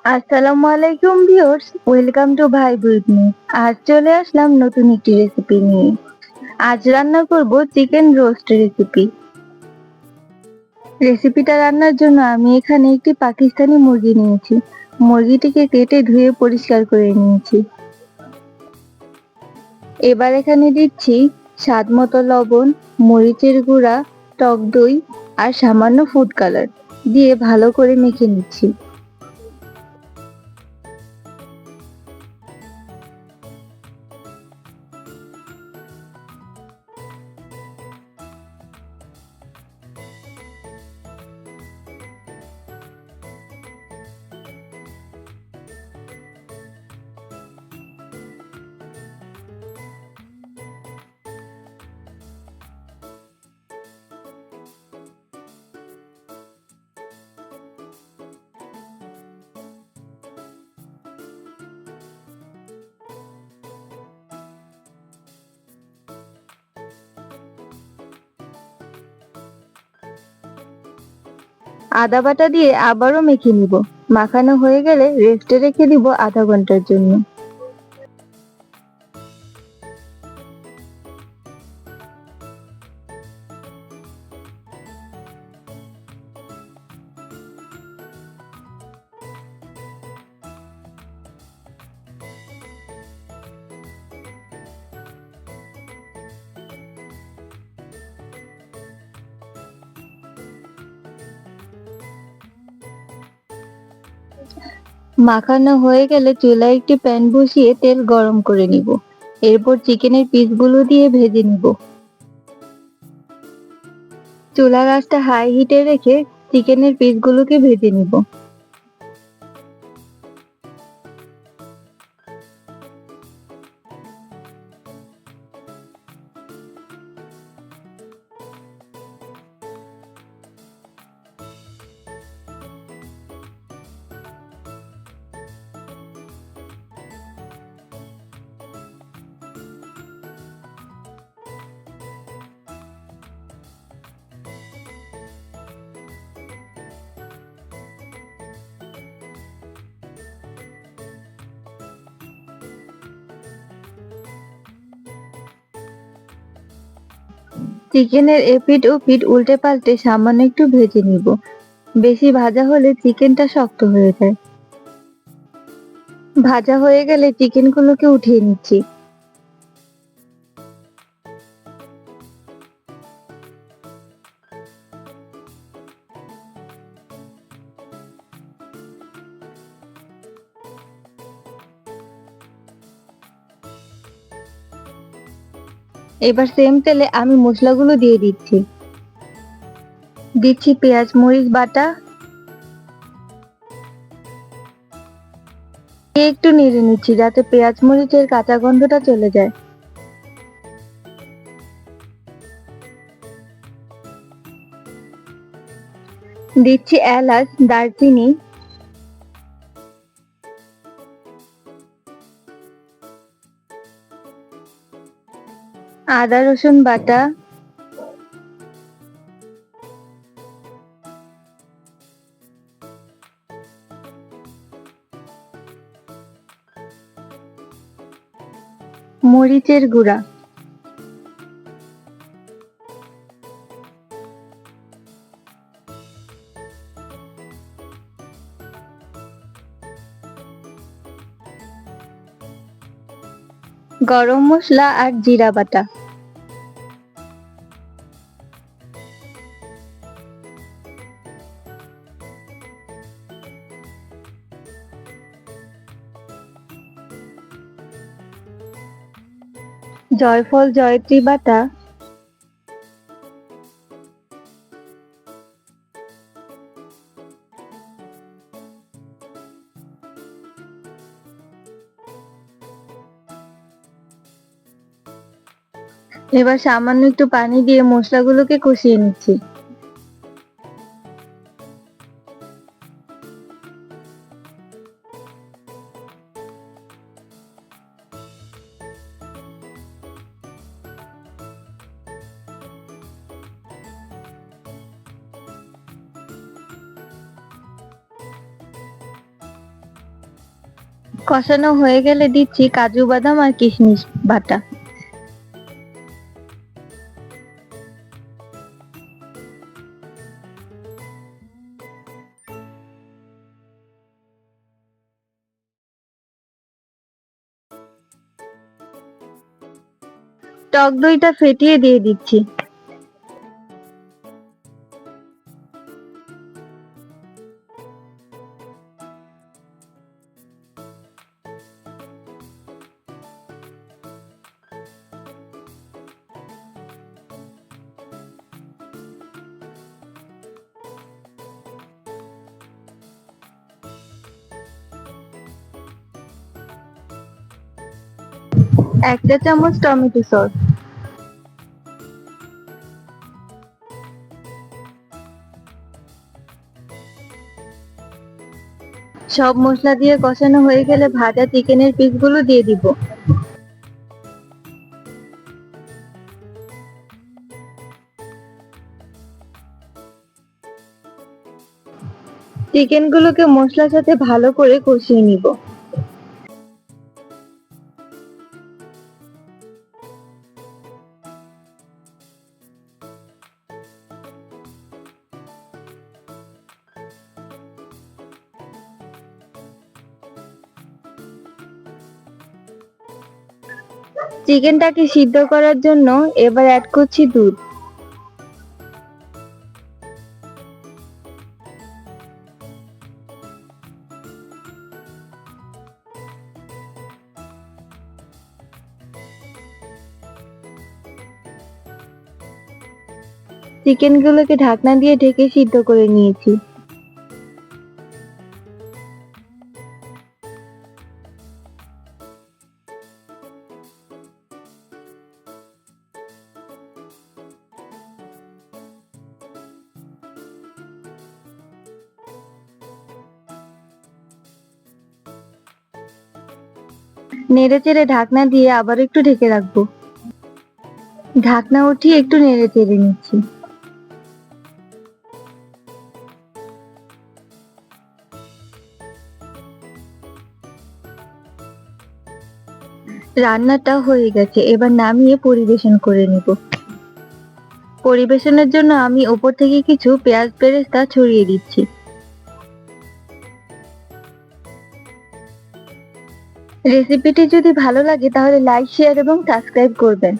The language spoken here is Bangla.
আসসালামু আলাইকুম ভিউয়ার্স, ওয়েলকাম টু ভাই উইথ মি। আজ চলে আসলাম নতুন একটি রেসিপি নিয়ে। আজ রান্না করব চিকেন রোস্ট রেসিপি। রেসিপিটা রান্নার জন্য আমি এখানে একটি পাকিস্তানি মুরগি নিয়েছি। মুরগিটিকে কেটে ধুয়ে পরিষ্কার করে নিয়েছি। এবার এখানে দিচ্ছি স্বাদ মতো লবণ, মরিচের গুঁড়া, টক দই আর সামান্য ফুড কালার দিয়ে ভালো করে মেখে নিচ্ছি। আদা বাটা দিয়ে আবারও মেখে নিব। মাখানো হয়ে গেলে রেস্টে রেখে দিব আধা ঘন্টার জন্য। মাখানো হয়ে গেলে চুলায় একটি প্যান বসিয়ে তেল গরম করে নিব। এরপর চিকেনের পিসগুলো দিয়ে ভেজে নিব। চুলার আঁচটা হাই হিটে রেখে চিকেনের পিসগুলোকে ভেজে নিব। চিকেনের এপিঠ ওপিঠ উল্টে পাল্টে সামান্য একটু ভেজে নিব। বেশি ভাজা হলে চিকেনটা শক্ত হয়ে যায়। ভাজা হয়ে গেলে চিকেনগুলোকে উঠিয়ে নিচ্ছি। এবার সেম তেলে আমি মশলাগুলো দিয়ে দিচ্ছি। দিচ্ছি পেঁয়াজ মরিচ বাটা, দিয়ে একটু নেড়ে নিচ্ছি যাতে পেঁয়াজ মরিচের কাঁচা গন্ধটা চলে যায়। দিচ্ছি এলাচ, দারচিনি, আদা রসুন বাটা, মরিচের গুঁড়া, গরম মশলা আর জিরা বাটা। জয়ফল জয়ত্রী বাটা, এবার সামান্য একটু পানি দিয়ে মশলাগুলোকে কষিয়ে নিচ্ছি। কষানো হয়ে গেলে দিচ্ছি কাজু বাদাম আর কিশমিশ বাটা। টক দইটা ফেটিয়ে দিয়ে দিচ্ছি। এক চা চামচ টমেটো সস। সব মশলা দিয়ে কষানো হয়ে গেলে ভাজা চিকেনের পিসগুলো দিয়ে দিব। চিকেনগুলোকে মশলার সাথে ভালো করে কষিয়ে নিব। চিকেনটাকে সিদ্ধ করার জন্য এবার অ্যাড করছি দুধ। চিকেনগুলোকে ঢাকনা দিয়ে ঢেকে সিদ্ধ করে নিয়েছি। নেড়েচেড়ে ঢাকনা দিয়ে আবার একটু ঢেকে রাখবো। ঢাকনা উঠিয়ে একটু নেড়েচেড়ে নিচ্ছি। রান্নাটা হয়ে গেছে, এবার নামিয়ে পরিবেশন করে নিব। পরিবেশনের জন্য আমি উপর থেকে কিছু পেঁয়াজ বেরেস্তা ছড়িয়ে দিচ্ছি। রেসিপিটি যদি ভালো লাগে তাহলে লাইক, শেয়ার এবং সাবস্ক্রাইব করবেন।